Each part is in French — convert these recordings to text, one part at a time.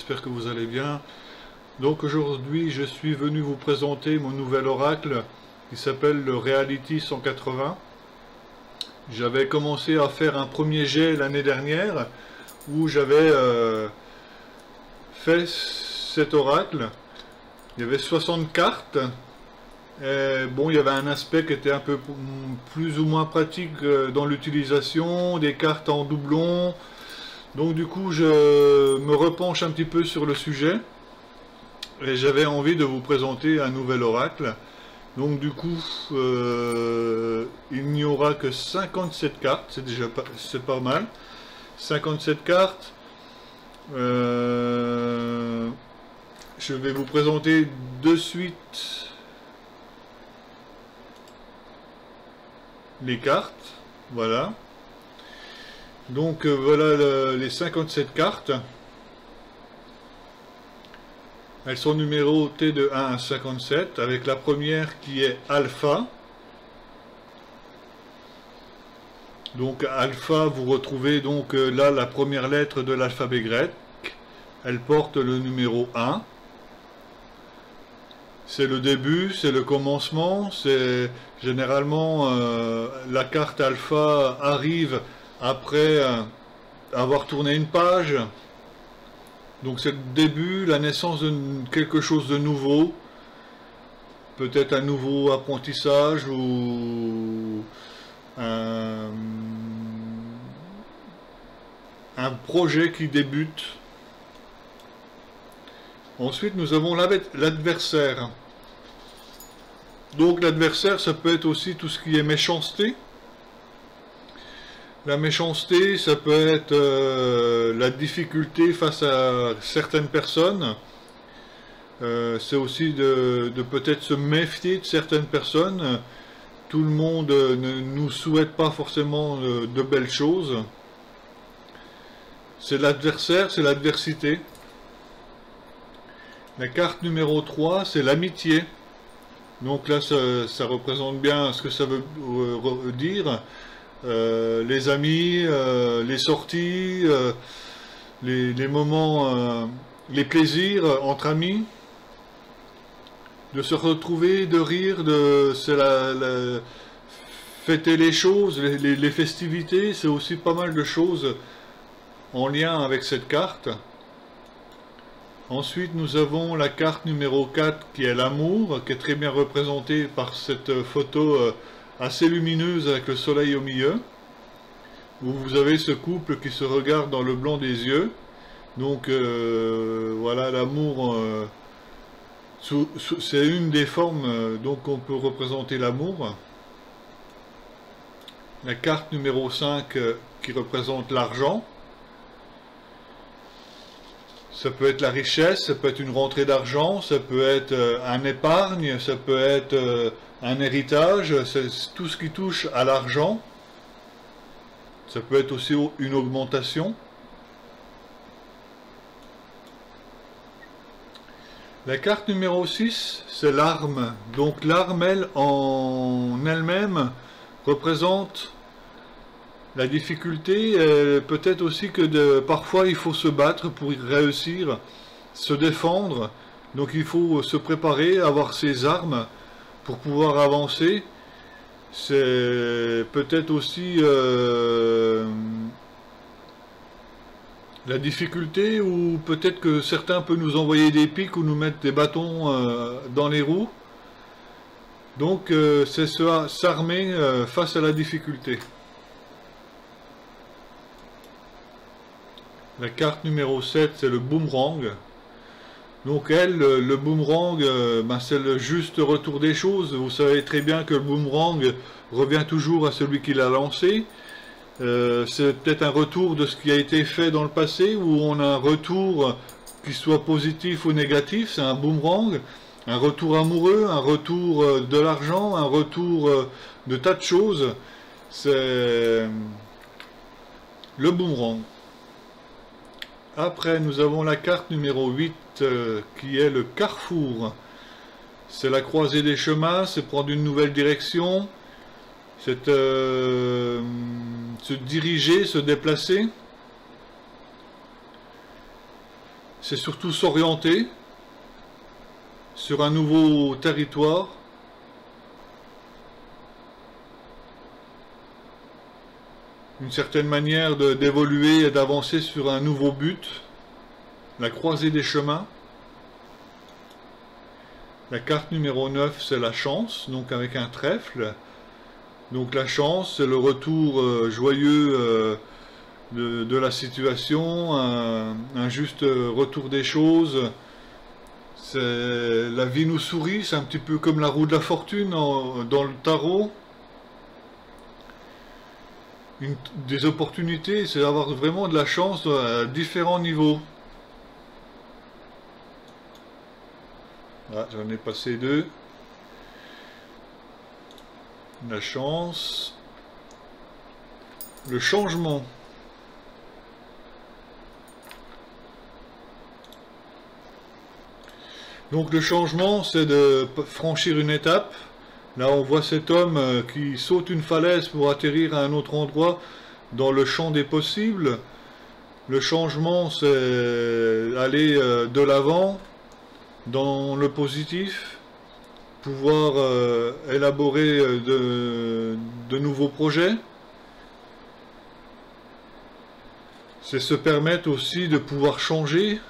j'espère que vous allez bien. Donc aujourd'hui je suis venu vous présenter mon nouvel oracle qui s'appelle le Reality 180. J'avais commencé à faire un premier jet l'année dernière où j'avais fait cet oracle. Il y avait 60 cartes. Et bon, il y avait un aspect qui était un peu plus ou moins pratique dans l'utilisation, des cartes en doublon. Donc du coup je me repenche un petit peu sur le sujet. Et j'avais envie de vous présenter un nouvel oracle. Donc du coup, il n'y aura que 57 cartes, c'est déjà pas mal. 57 cartes. Je vais vous présenter de suite les cartes. Voilà. Donc voilà les 57 cartes. Elles sont numérotées de 1 à 57, avec la première qui est Alpha. Donc Alpha, vous retrouvez donc là la première lettre de l'alphabet grec. Elle porte le numéro 1. C'est le début, c'est le commencement. C'est généralement la carte Alpha arrive après avoir tourné une page. Donc c'est le début, la naissance de quelque chose de nouveau, peut-être un nouveau apprentissage ou un projet qui débute. Ensuite nous avons l'adversaire. Donc l'adversaire, ça peut être aussi tout ce qui est méchanceté. La méchanceté, ça peut être la difficulté face à certaines personnes. C'est aussi de peut-être se méfier de certaines personnes. Tout le monde ne nous souhaite pas forcément de belles choses. C'est l'adversaire, c'est l'adversité. La carte numéro 3, c'est l'amitié. Donc là, ça représente bien ce que ça veut dire. Les amis, les sorties, les moments, les plaisirs entre amis, de se retrouver, de rire, c'est fêter les choses, les festivités, c'est aussi pas mal de choses en lien avec cette carte. Ensuite nous avons la carte numéro 4 qui est l'amour, qui est très bien représentée par cette photo assez lumineuse avec le soleil au milieu, où vous avez ce couple qui se regarde dans le blanc des yeux. Donc voilà, l'amour, c'est une des formes donc on peut représenter l'amour. La carte numéro 5 qui représente l'argent. Ça peut être la richesse, ça peut être une rentrée d'argent, ça peut être un épargne, ça peut être un héritage, c'est tout ce qui touche à l'argent. Ça peut être aussi une augmentation. La carte numéro 6, c'est l'arme. Donc l'arme, elle, en elle-même, représente la difficulté. Peut-être aussi que parfois il faut se battre pour y réussir, se défendre. Donc il faut se préparer, avoir ses armes pour pouvoir avancer. C'est peut-être aussi la difficulté, ou peut-être que certains peuvent nous envoyer des pics ou nous mettre des bâtons dans les roues. Donc c'est s'armer face à la difficulté. La carte numéro 7, c'est le boomerang. Donc elle, le boomerang, c'est le juste retour des choses. Vous savez très bien que le boomerang revient toujours à celui qui l'a lancé. C'est peut-être un retour de ce qui a été fait dans le passé, où on a un retour qui soit positif ou négatif, c'est un boomerang. Un retour amoureux, un retour de l'argent, un retour de tas de choses. C'est le boomerang. Après, nous avons la carte numéro 8 qui est le carrefour. C'est la croisée des chemins, c'est prendre une nouvelle direction, c'est se diriger, se déplacer. c'est surtout s'orienter sur un nouveau territoire. Une certaine manière d'évoluer et d'avancer sur un nouveau but. La croisée des chemins. La carte numéro 9, c'est la chance, donc avec un trèfle. Donc la chance, c'est le retour joyeux de la situation, un juste retour des choses. La vie nous sourit, c'est un petit peu comme la roue de la fortune dans le tarot. Des opportunités, c'est d'avoir vraiment de la chance à différents niveaux. Ah, j'en ai passé 2. La chance. Le changement. Donc le changement, c'est de franchir une étape. Là, on voit cet homme qui saute une falaise pour atterrir à un autre endroit dans le champ des possibles. Le changement, c'est aller de l'avant dans le positif, pouvoir élaborer de nouveaux projets. C'est se permettre aussi de pouvoir changer,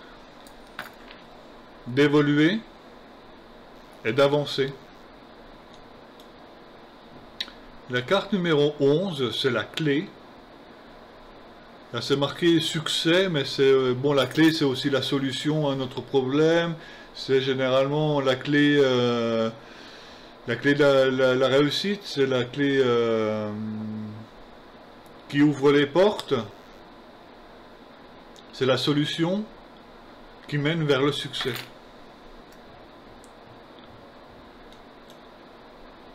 d'évoluer et d'avancer. La carte numéro 11, c'est la clé. Là, c'est marqué succès, mais c'est bon, la clé, c'est aussi la solution à notre problème. C'est généralement la clé de la réussite, c'est la clé qui ouvre les portes. C'est la solution qui mène vers le succès.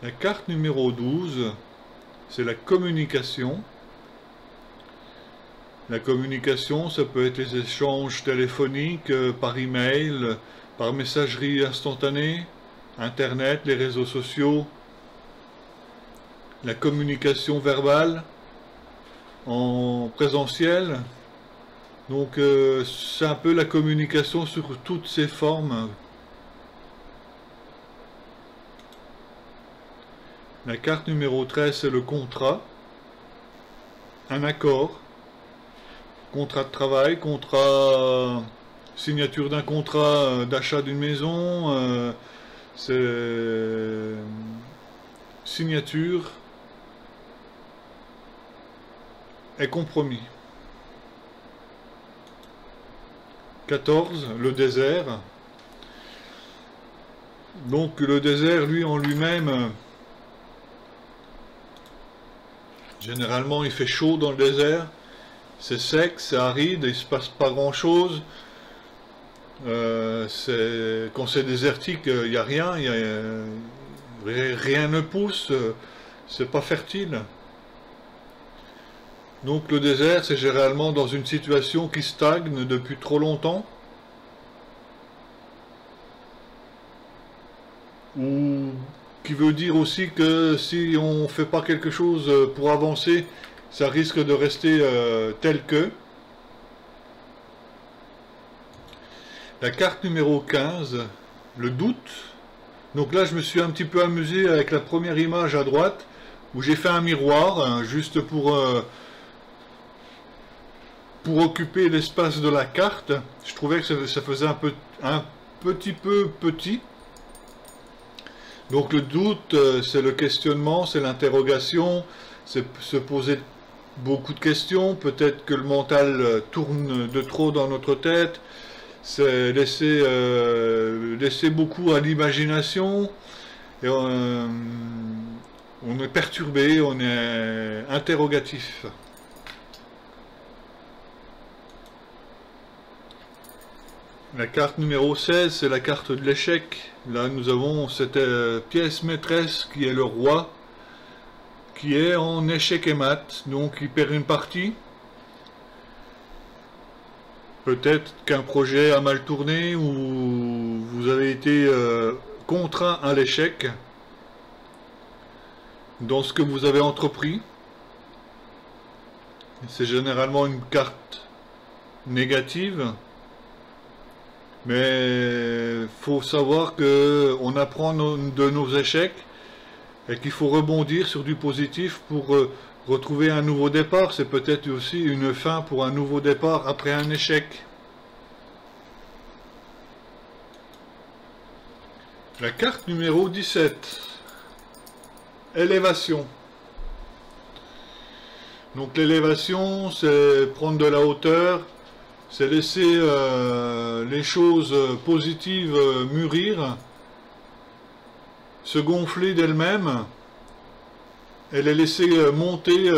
La carte numéro 12, c'est la communication. La communication, ça peut être les échanges téléphoniques, par email, par messagerie instantanée, Internet, les réseaux sociaux. La communication verbale en présentiel. Donc c'est un peu la communication sur toutes ses formes. La carte numéro 13, c'est le contrat. Un accord. Contrat de travail, signature d'un contrat d'achat d'une maison. C'est signature et compromis. 14, le désert. Donc le désert, lui en lui-même, généralement il fait chaud dans le désert, c'est sec, c'est aride, il ne se passe pas grand chose. Quand c'est désertique, il n'y a rien, rien ne pousse, c'est pas fertile. Donc le désert, c'est généralement dans une situation qui stagne depuis trop longtemps, ou qui veut dire aussi que si on ne fait pas quelque chose pour avancer, ça risque de rester tel que. La carte numéro 15, le doute. Donc là, je me suis un petit peu amusé avec la première image à droite, où j'ai fait un miroir, hein, juste pour occuper l'espace de la carte. Je trouvais que ça faisait un petit peu petit. Donc le doute, c'est le questionnement, c'est l'interrogation, c'est se poser beaucoup de questions. Peut-être que le mental tourne de trop dans notre tête. C'est laisser beaucoup à l'imagination. Et on est perturbé, on est interrogatif. La carte numéro 16, c'est la carte de l'échec. Là, nous avons cette pièce maîtresse qui est le roi, qui est en échec et mat. Donc, il perd une partie. Peut-être qu'un projet a mal tourné ou vous avez été contraint à l'échec dans ce que vous avez entrepris. C'est généralement une carte négative. Mais faut savoir que on apprend de nos échecs et qu'il faut rebondir sur du positif pour retrouver un nouveau départ. C'est peut-être aussi une fin pour un nouveau départ après un échec. La carte numéro 17. Élévation. Donc l'élévation, c'est prendre de la hauteur, c'est laisser les choses positives mûrir, se gonfler d'elles-mêmes, et les laisser monter,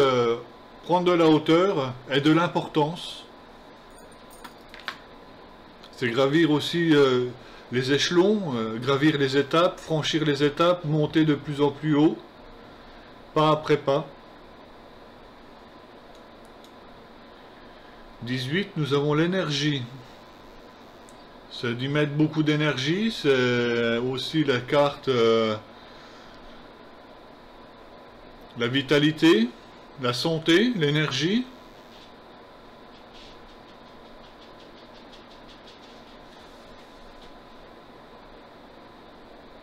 prendre de la hauteur et de l'importance. C'est gravir aussi les échelons, gravir les étapes, franchir les étapes, monter de plus en plus haut, pas après pas. 18, nous avons l'énergie. C'est d'y mettre beaucoup d'énergie, c'est aussi la carte la vitalité, la santé, l'énergie.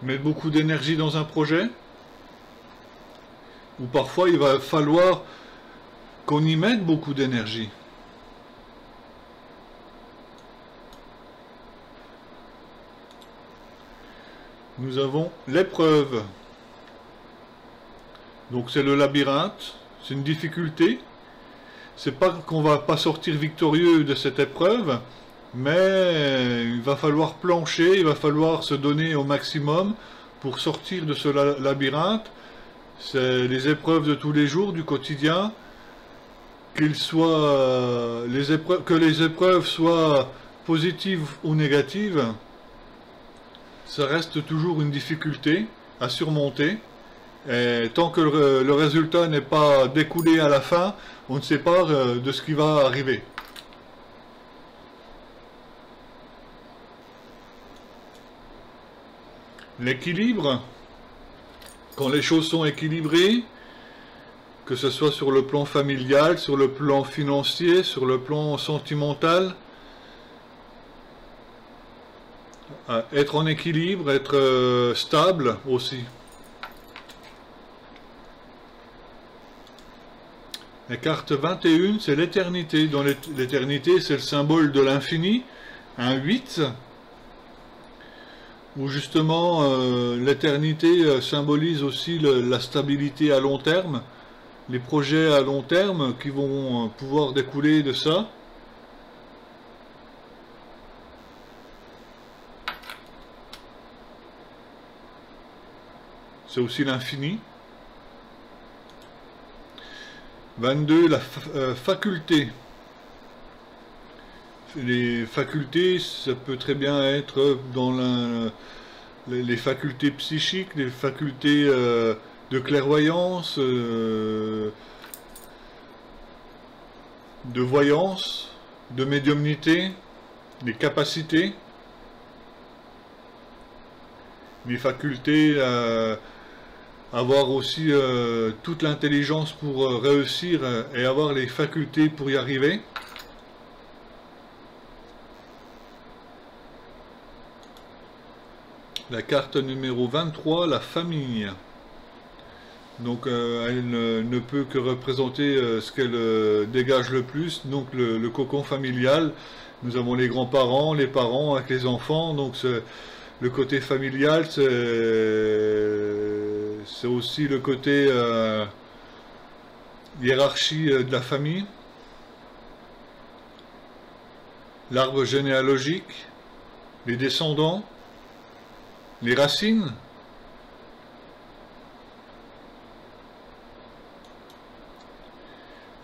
Mettre beaucoup d'énergie dans un projet. Ou parfois il va falloir qu'on y mette beaucoup d'énergie. Nous avons l'épreuve. Donc c'est le labyrinthe, c'est une difficulté. C'est pas qu'on va pas sortir victorieux de cette épreuve, mais il va falloir plancher, il va falloir se donner au maximum pour sortir de ce labyrinthe. C'est les épreuves de tous les jours, du quotidien, que les épreuves soient positives ou négatives, ça reste toujours une difficulté à surmonter. Et tant que le résultat n'est pas découlé à la fin, on ne sait pas de ce qui va arriver. L'équilibre, quand les choses sont équilibrées, que ce soit sur le plan familial, sur le plan financier, sur le plan sentimental, être en équilibre, être stable aussi. La carte 21, c'est l'éternité. Dans l'éternité, c'est le symbole de l'infini, un 8, où justement l'éternité symbolise aussi la stabilité à long terme, les projets à long terme qui vont pouvoir découler de ça. C'est aussi l'infini. 22, la faculté. Les facultés, ça peut très bien être dans les facultés psychiques, les facultés de clairvoyance, de voyance, de médiumnité, des capacités, les facultés avoir aussi toute l'intelligence pour réussir et avoir les facultés pour y arriver. La carte numéro 23, la famille. Donc elle ne peut que représenter ce qu'elle dégage le plus, donc le cocon familial. Nous avons les grands-parents, les parents avec les enfants, donc le côté familial, c'est aussi le côté hiérarchie de la famille, l'arbre généalogique, les descendants, les racines.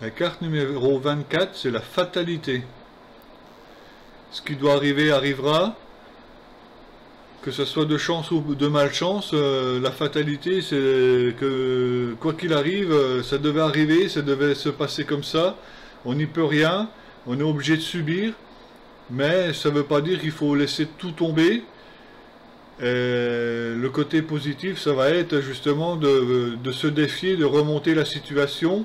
La carte numéro 24, c'est la fatalité. Ce qui doit arriver arrivera. Que ce soit de chance ou de malchance, la fatalité, c'est que quoi qu'il arrive, ça devait arriver, ça devait se passer comme ça. On n'y peut rien, on est obligé de subir, mais ça ne veut pas dire qu'il faut laisser tout tomber. Et le côté positif, ça va être justement de se défier, de remonter la situation.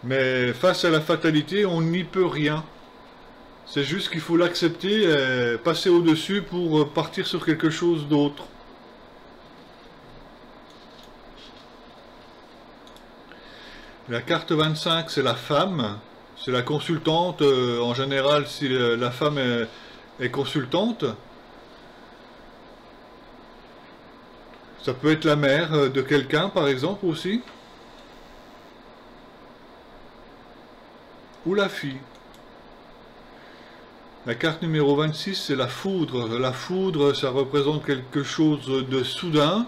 Mais face à la fatalité, on n'y peut rien. C'est juste qu'il faut l'accepter et passer au-dessus pour partir sur quelque chose d'autre. La carte 25, c'est la femme. C'est la consultante. En général, si la femme est consultante, ça peut être la mère de quelqu'un, par exemple, aussi. Ou la fille. La carte numéro 26, c'est la foudre. La foudre, ça représente quelque chose de soudain.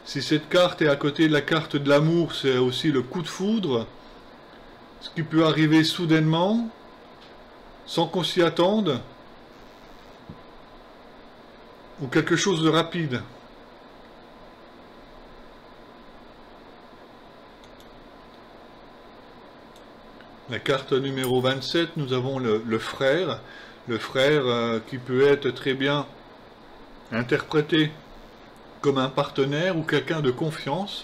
Si cette carte est à côté de la carte de l'amour, c'est aussi le coup de foudre. Ce qui peut arriver soudainement, sans qu'on s'y attende. Ou quelque chose de rapide. La carte numéro 27, nous avons le frère. Le frère qui peut être très bien interprété comme un partenaire ou quelqu'un de confiance,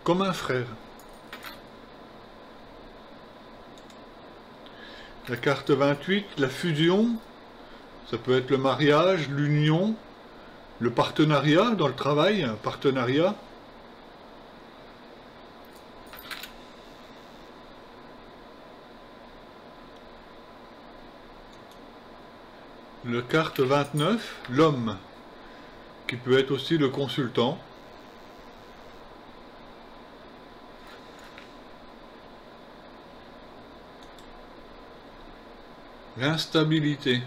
comme un frère. La carte 28, la fusion, ça peut être le mariage, l'union, le partenariat dans le travail, un partenariat. La carte 29, l'homme, qui peut être aussi le consultant. L'instabilité.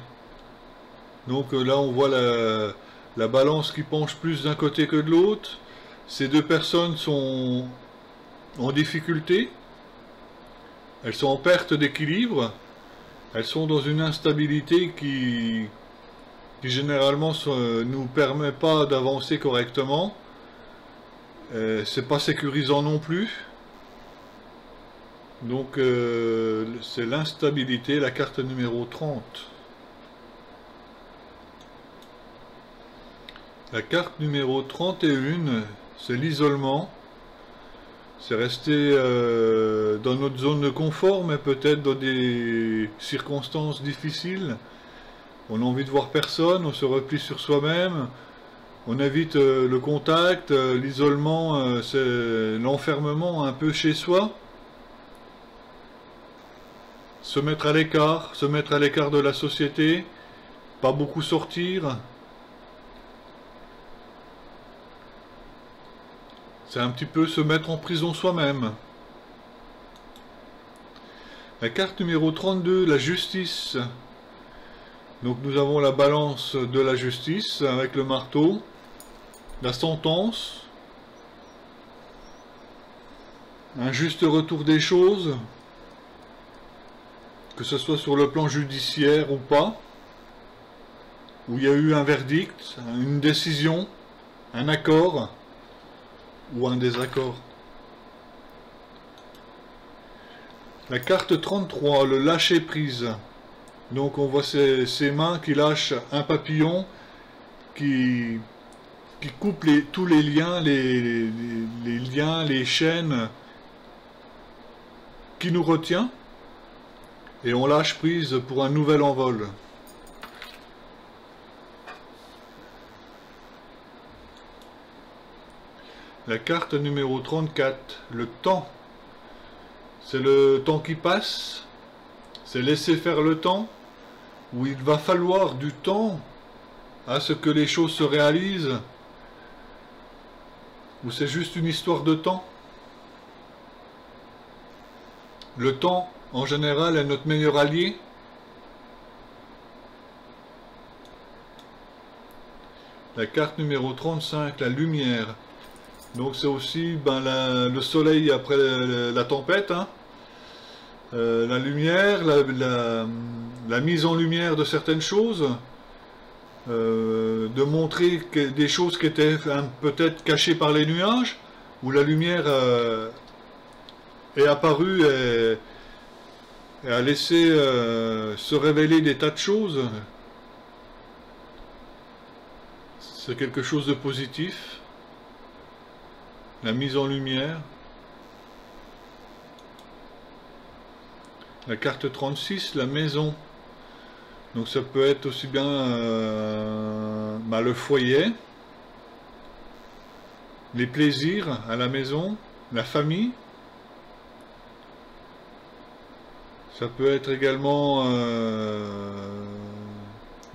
Donc là on voit la balance qui penche plus d'un côté que de l'autre. Ces deux personnes sont en difficulté. Elles sont en perte d'équilibre. Elles sont dans une instabilité qui généralement nous permet pas d'avancer correctement. C'est pas sécurisant non plus. Donc c'est l'instabilité, la carte numéro 30. La carte numéro 31, c'est l'isolement. C'est rester dans notre zone de confort, mais peut-être dans des circonstances difficiles. On a envie de voir personne, on se replie sur soi-même, on évite le contact, l'isolement, c'est l'enfermement un peu chez soi. Se mettre à l'écart de la société, pas beaucoup sortir. C'est un petit peu se mettre en prison soi-même. La carte numéro 32, la justice. Donc nous avons la balance de la justice avec le marteau, la sentence, un juste retour des choses, que ce soit sur le plan judiciaire ou pas, où il y a eu un verdict, une décision, un accord ou un désaccord. La carte 33, le lâcher prise. Donc on voit ces mains qui lâchent un papillon qui coupe tous les liens, les liens, les chaînes qui nous retient. Et on lâche prise pour un nouvel envol. La carte numéro 34, le temps. C'est le temps qui passe, c'est laisser faire le temps, où il va falloir du temps à ce que les choses se réalisent, ou c'est juste une histoire de temps. Le temps, en général, est notre meilleur allié. La carte numéro 35, la lumière. Donc c'est aussi le soleil après la tempête, hein. La lumière, la mise en lumière de certaines choses, de montrer des choses qui étaient peut-être cachées par les nuages, où la lumière est apparue et a laissé se révéler des tas de choses. C'est quelque chose de positif. La mise en lumière. La carte 36, la maison. Donc ça peut être aussi bien le foyer, les plaisirs à la maison, la famille. Ça peut être également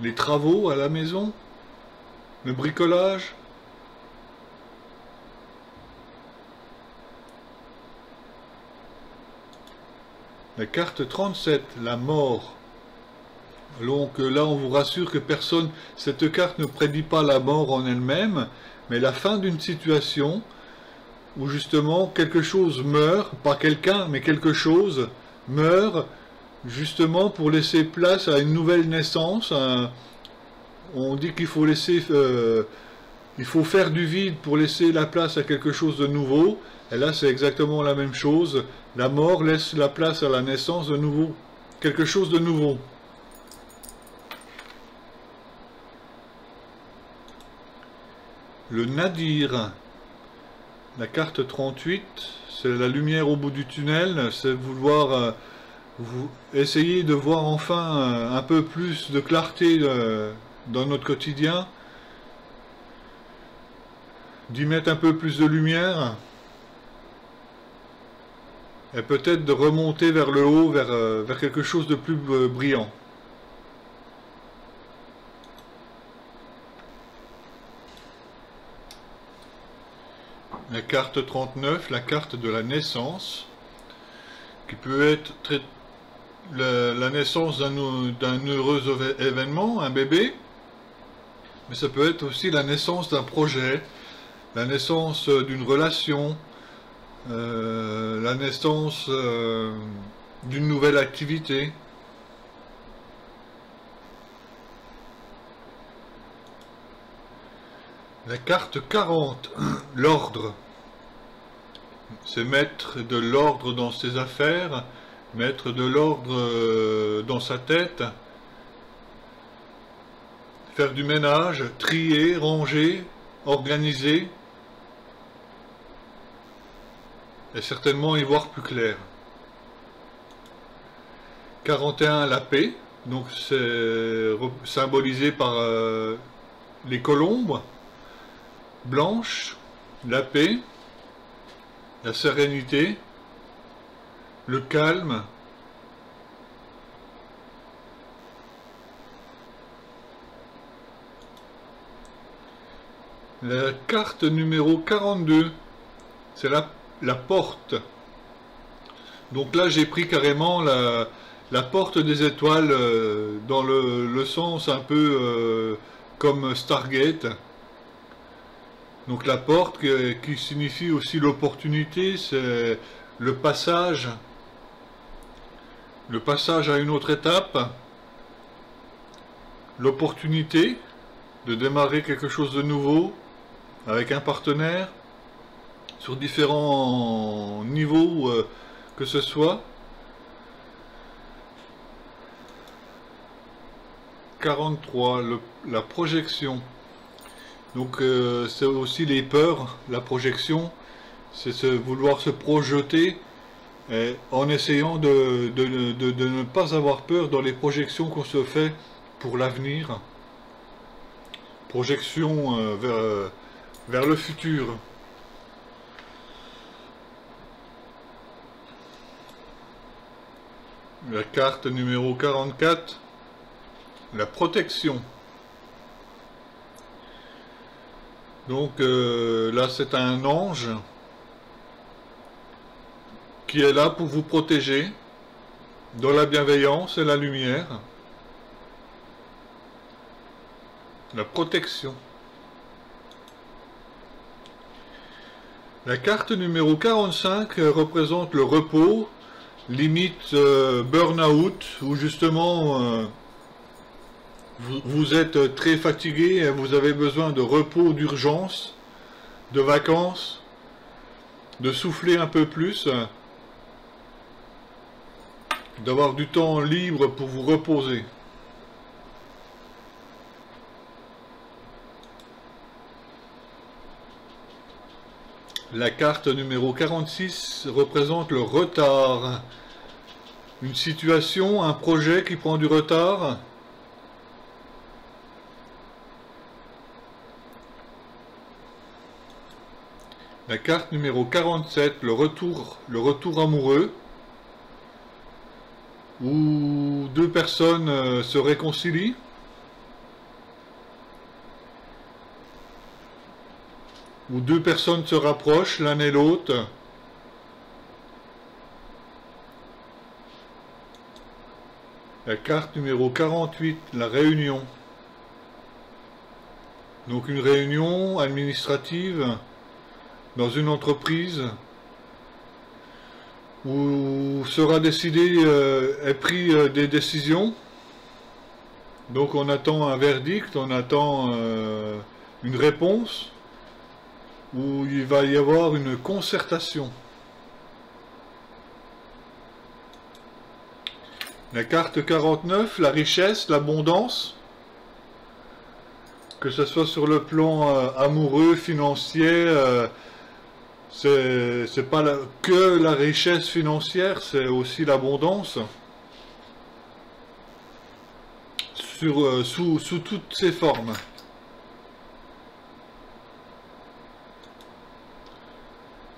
les travaux à la maison, le bricolage. La carte 37, la mort. Donc là, on vous rassure que personne, cette carte ne prédit pas la mort en elle-même, mais la fin d'une situation où justement quelque chose meurt, pas quelqu'un, mais quelque chose meurt, justement pour laisser place à une nouvelle naissance. On dit qu'il faut laisser, il faut faire du vide pour laisser la place à quelque chose de nouveau. Et là, c'est exactement la même chose. La mort laisse la place à la naissance de nouveau, quelque chose de nouveau. Le nadir, la carte 38, c'est la lumière au bout du tunnel, c'est vouloir essayer de voir enfin un peu plus de clarté dans notre quotidien, d'y mettre un peu plus de lumière, et peut-être de remonter vers le haut, vers quelque chose de plus brillant. La carte 39, la carte de la naissance, qui peut être la naissance d'un heureux événement, un bébé, mais ça peut être aussi la naissance d'un projet, la naissance d'une relation, la naissance d'une nouvelle activité. La carte 40, l'ordre. C'est mettre de l'ordre dans ses affaires, mettre de l'ordre dans sa tête, faire du ménage, trier, ranger, organiser, et certainement y voir plus clair. 41, la paix, donc c'est symbolisé par les colombes blanches, la paix, la sérénité, le calme. La carte numéro 42, c'est la porte. Donc là, j'ai pris carrément la porte des étoiles dans le sens un peu comme Stargate. Donc la porte qui signifie aussi l'opportunité, c'est le passage à une autre étape, l'opportunité de démarrer quelque chose de nouveau avec un partenaire sur différents niveaux que ce soit. 43, la projection. Donc c'est aussi les peurs, la projection, c'est vouloir se projeter en essayant de ne pas avoir peur dans les projections qu'on se fait pour l'avenir. Projection vers le futur. La carte numéro 44, la protection. Donc là c'est un ange qui est là pour vous protéger dans la bienveillance et la lumière. La protection. La carte numéro 45 représente le repos, limite burn-out, où justement vous êtes très fatigué et vous avez besoin de repos d'urgence, de vacances, de souffler un peu plus, d'avoir du temps libre pour vous reposer. La carte numéro 46 représente le retard. une situation, un projet qui prend du retard. La carte numéro 47, le retour amoureux, où deux personnes se réconcilient. Où deux personnes se rapprochent l'un et l'autre. La carte numéro 48, la réunion. Donc une réunion administrative dans une entreprise où sera décidé et pris des décisions. Donc on attend un verdict, on attend une réponse, où il va y avoir une concertation. La carte 49, la richesse, l'abondance, que ce soit sur le plan amoureux, financier, c'est pas que la richesse financière, c'est aussi l'abondance, sous toutes ses formes.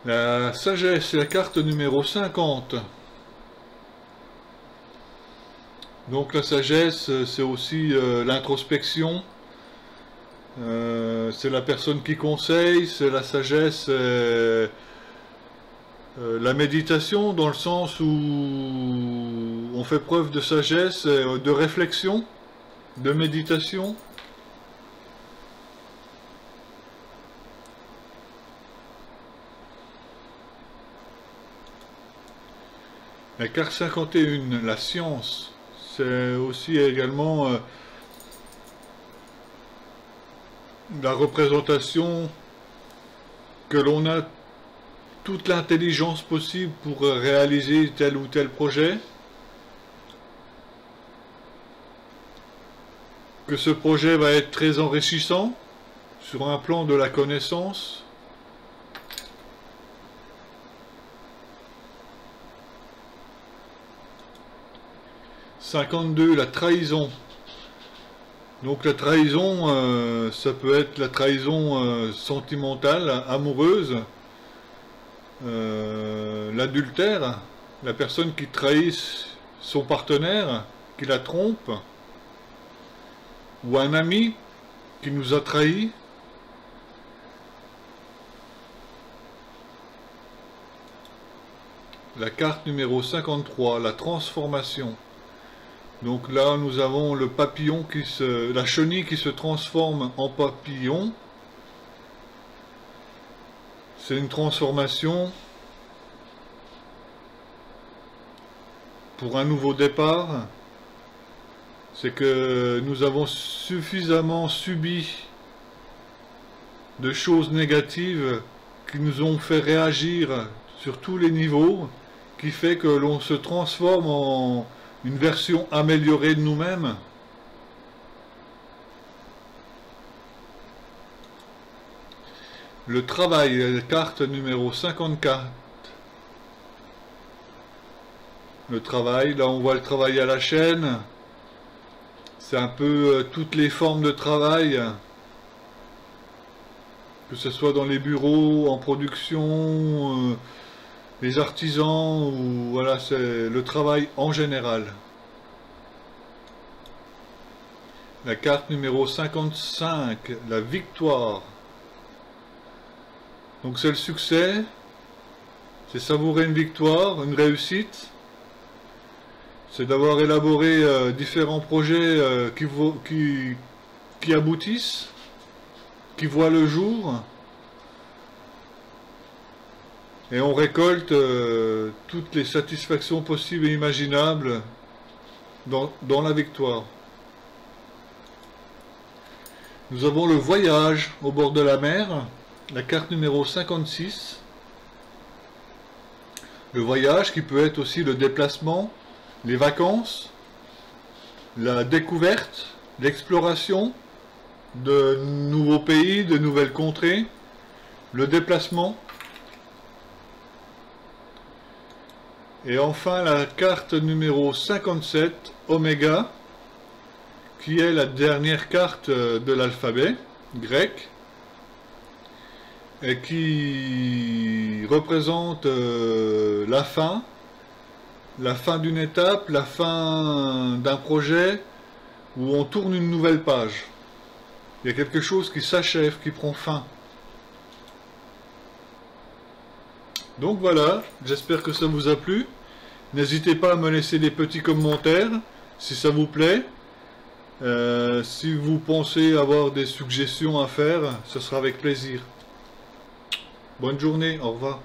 La sagesse, la carte numéro 50. Donc la sagesse, c'est aussi l'introspection. C'est la personne qui conseille, c'est la sagesse, la méditation, dans le sens où on fait preuve de sagesse, de réflexion, de méditation. La carte 51, la science, c'est aussi également la représentation que l'on a toute l'intelligence possible pour réaliser tel ou tel projet, que ce projet va être très enrichissant sur un plan de la connaissance. « 52, la trahison. Donc la trahison, ça peut être la trahison sentimentale, amoureuse, l'adultère, la personne qui trahit son partenaire, qui la trompe, ou un ami qui nous a trahis. La carte numéro 53, la transformation. Donc là, nous avons le papillon la chenille qui se transforme en papillon. C'est une transformation pour un nouveau départ. C'est que nous avons suffisamment subi de choses négatives qui nous ont fait réagir sur tous les niveaux, qui fait que l'on se transforme en une version améliorée de nous-mêmes. Le travail, la carte numéro 54. Le travail, là on voit le travail à la chaîne. C'est un peu toutes les formes de travail, que ce soit dans les bureaux, en production, les artisans, ou voilà, c'est le travail en général. La carte numéro 55, la victoire. Donc c'est le succès, c'est savourer une victoire, une réussite. C'est d'avoir élaboré différents projets qui aboutissent, qui voient le jour. Et on récolte toutes les satisfactions possibles et imaginables dans la victoire. Nous avons le voyage au bord de la mer, la carte numéro 56. Le voyage qui peut être aussi le déplacement, les vacances, la découverte, l'exploration de nouveaux pays, de nouvelles contrées, le déplacement. Et enfin la carte numéro 57, Oméga, qui est la dernière carte de l'alphabet grec, et qui représente la fin d'une étape, la fin d'un projet, où on tourne une nouvelle page. Il y a quelque chose qui s'achève, qui prend fin. Donc voilà, j'espère que ça vous a plu. N'hésitez pas à me laisser des petits commentaires, si ça vous plaît. Si vous pensez avoir des suggestions à faire, ce sera avec plaisir. Bonne journée, au revoir.